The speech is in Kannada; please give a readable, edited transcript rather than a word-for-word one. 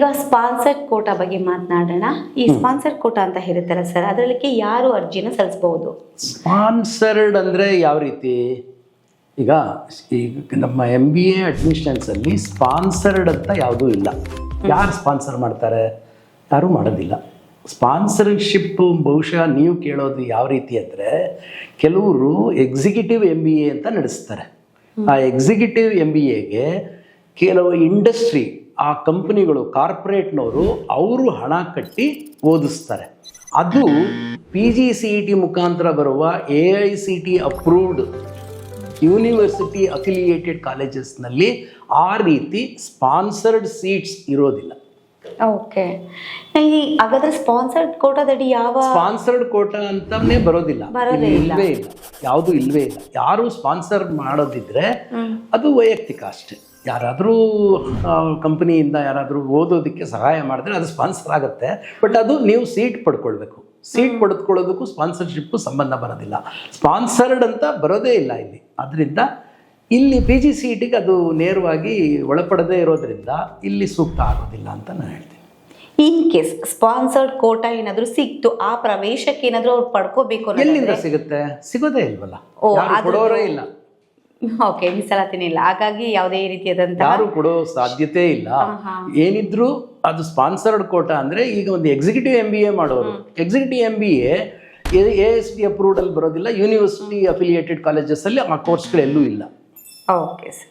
ಈಗ ಸ್ಪಾನ್ಸರ್ಡ್ ಕೋಟಾ ಬಗ್ಗೆ ಮಾತನಾಡೋಣ. ಈ ಸ್ಪಾನ್ಸರ್ಡ್ ಕೋಟಾ ಅಂತ ಇರುತ್ತಲ್ಲ ಸರ್, ಅದರಲ್ಲಿಗೆ ಯಾರು ಅರ್ಜಿನ ಸಲ್ಲಿಸಬಹುದು? ಸ್ಪಾನ್ಸರ್ಡ್ ಅಂದರೆ ಯಾವ ರೀತಿ? ಈಗ ನಮ್ಮ MBA ಅಡ್ಮಿಷನ್ಸಲ್ಲಿ ಸ್ಪಾನ್ಸರ್ಡ್ ಅಂತ ಯಾವುದೂ ಇಲ್ಲ. ಯಾರು ಸ್ಪಾನ್ಸರ್ ಮಾಡ್ತಾರೆ? ಯಾರೂ ಮಾಡೋದಿಲ್ಲ. ಸ್ಪಾನ್ಸರ್ಶಿಪ್ ಬಹುಶಃ ನೀವು ಕೇಳೋದು ಯಾವ ರೀತಿ ಅಂದರೆ, ಕೆಲವರು ಎಕ್ಸಿಕ್ಯೂಟಿವ್ MBA ಅಂತ ನಡೆಸ್ತಾರೆ. ಆ ಎಕ್ಸಿಕ್ಯೂಟಿವ್ MBAಗೆ ಕೆಲವು ಇಂಡಸ್ಟ್ರಿ, ಆ ಕಂಪ್ನಿಗಳು, ಕಾರ್ಪೊರೇಟ್ನವರು ಅವರು ಹಣ ಕಟ್ಟಿ ಓದಿಸ್ತಾರೆ. ಅದು PGCET ಮುಖಾಂತರ ಬರುವ AICT ಅಪ್ರೂವ್ಡ್ ಯೂನಿವರ್ಸಿಟಿ ಅಫಿಲಿಯೇಟೆಡ್ ಕಾಲೇಜಸ್ನಲ್ಲಿ ಆ ರೀತಿ ಸ್ಪಾನ್ಸರ್ಡ್ ಸೀಟ್ಸ್ ಇರೋದಿಲ್ಲ. ಓಕೆ. ಹಾಗಾದ್ರೆ ಸ್ಪಾನ್ಸರ್ಡ್ ಕೋಟಾದಡಿ ಯಾವ ಸ್ಪಾನ್ಸರ್ಡ್ ಕೋಟಾ ಅಂತಾನೆ ಬರೋದಿಲ್ಲ, ಇಲ್ವೇ ಇಲ್ಲ, ಯಾವುದು ಇಲ್ವೇ ಇಲ್ಲ. ಯಾರು ಸ್ಪಾನ್ಸರ್ ಮಾಡೋದಿದ್ರೆ ಅದು ವೈಯಕ್ತಿಕ ಅಷ್ಟೇ. ಯಾರಾದರೂ ಕಂಪನಿಯಿಂದ ಯಾರಾದರೂ ಓದೋದಕ್ಕೆ ಸಹಾಯ ಮಾಡಿದ್ರೆ ಅದು ಸ್ಪಾನ್ಸರ್ ಆಗುತ್ತೆ. ಬಟ್ ಅದು ನೀವು ಸೀಟ್ ಪಡ್ಕೊಳ್ಬೇಕು. ಸೀಟ್ ಪಡೆದುಕೊಳ್ಳೋದಕ್ಕೂ ಸ್ಪಾನ್ಸರ್ಶಿಪ್ಪು ಸಂಬಂಧ ಬರೋದಿಲ್ಲ. ಸ್ಪಾನ್ಸರ್ಡ್ ಅಂತ ಬರೋದೇ ಇಲ್ಲ ಇಲ್ಲಿ. ಅದರಿಂದ ಇಲ್ಲಿ PGCETಗೆ ಅದು ನೇರವಾಗಿ ಒಳಪಡದೇ ಇರೋದ್ರಿಂದ ಇಲ್ಲಿ ಸೂಕ್ತ ಆಗೋದಿಲ್ಲ ಅಂತ ನಾನು ಹೇಳ್ತೀನಿ. ಇನ್ ಕೇಸ್ ಸ್ಪಾನ್ಸರ್ಡ್ ಕೋಟಾ ಏನಾದರೂ ಸಿಕ್ತು, ಆ ಪ್ರವೇಶಕ್ಕೆ ಏನಾದರೂ ಅವ್ರು ಪಡ್ಕೋಬೇಕು, ಎಲ್ಲಿಂದ ಸಿಗುತ್ತೆ? ಸಿಗೋದೇ ಇಲ್ವಲ್ಲ, ಯಾರು ಕೊಡೋರೇ ಇಲ್ಲ. ಓಕೆ, ಮೀಸಲಾತಿನೇ ಇಲ್ಲ. ಹಾಗಾಗಿ ಯಾವುದೇ ರೀತಿಯಾದಂತ ಯಾರು ಕೊಡೋ ಸಾಧ್ಯತೆ ಇಲ್ಲ. ಏನಿದ್ರು ಅದು ಸ್ಪಾನ್ಸರ್ಡ್ ಕೋಟಾ ಅಂದರೆ, ಈಗ ಒಂದು ಎಕ್ಸಿಕ್ಯೂಟಿವ್ MBA ಮಾಡೋರು, ಎಕ್ಸಿಕ್ಯೂಟಿವ್ MBA AICT ಅಪ್ರೂವ್ಡ್ ಅಲ್ಲಿ ಬರೋದಿಲ್ಲ. ಯೂನಿವರ್ಸಿಟಿ ಅಫಿಲಿಯೇಟೆಡ್ ಕಾಲೇಜಸ್ ಅಲ್ಲಿ ಆ ಕೋರ್ಸ್ಗಳೆಲ್ಲೂ ಇಲ್ಲ. Okay sir.